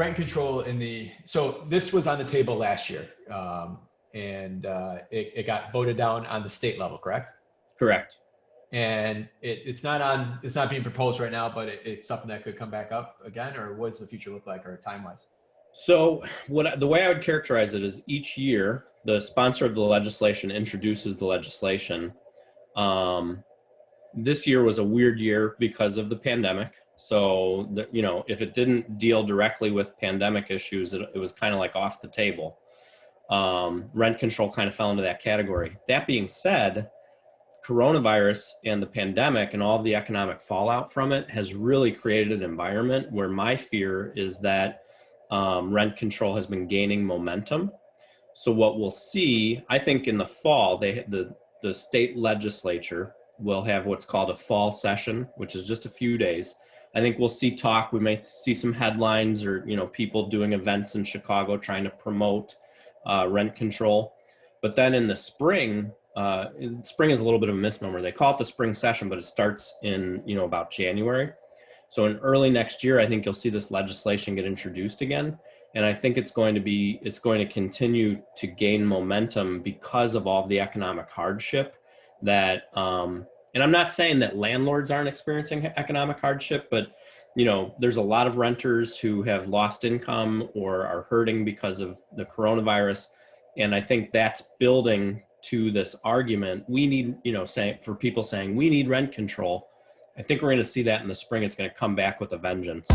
rent control so this was on the table last year, and it got voted down on the state level, correct? Correct. And it's not being proposed right now, but it's something that could come back up again, or what does the future look like, or time-wise? So the way I would characterize it is each year, the sponsor of the legislation introduces the legislation. This year was a weird year because of the pandemic. So, if it didn't deal directly with pandemic issues, it was kind of like off the table. Rent control kind of fell into that category. That being said, coronavirus and the pandemic and all the economic fallout from it has really created an environment where my fear is that rent control has been gaining momentum. So what we'll see, I think in the fall, the state legislature will have what's called a fall session, which is just a few days. I think we'll see talk. We may see some headlines or, people doing events in Chicago trying to promote rent control. But then in the spring is a little bit of a misnomer. They call it the spring session, but it starts in, about January. So in early next year, I think you'll see this legislation get introduced again. And I think it's going to continue to gain momentum because of all the economic hardship that, and I'm not saying that landlords aren't experiencing economic hardship, but there's a lot of renters who have lost income or are hurting because of the coronavirus. And I think that's building to this argument. We need, for people saying we need rent control. I think we're going to see that in the spring. It's going to come back with a vengeance.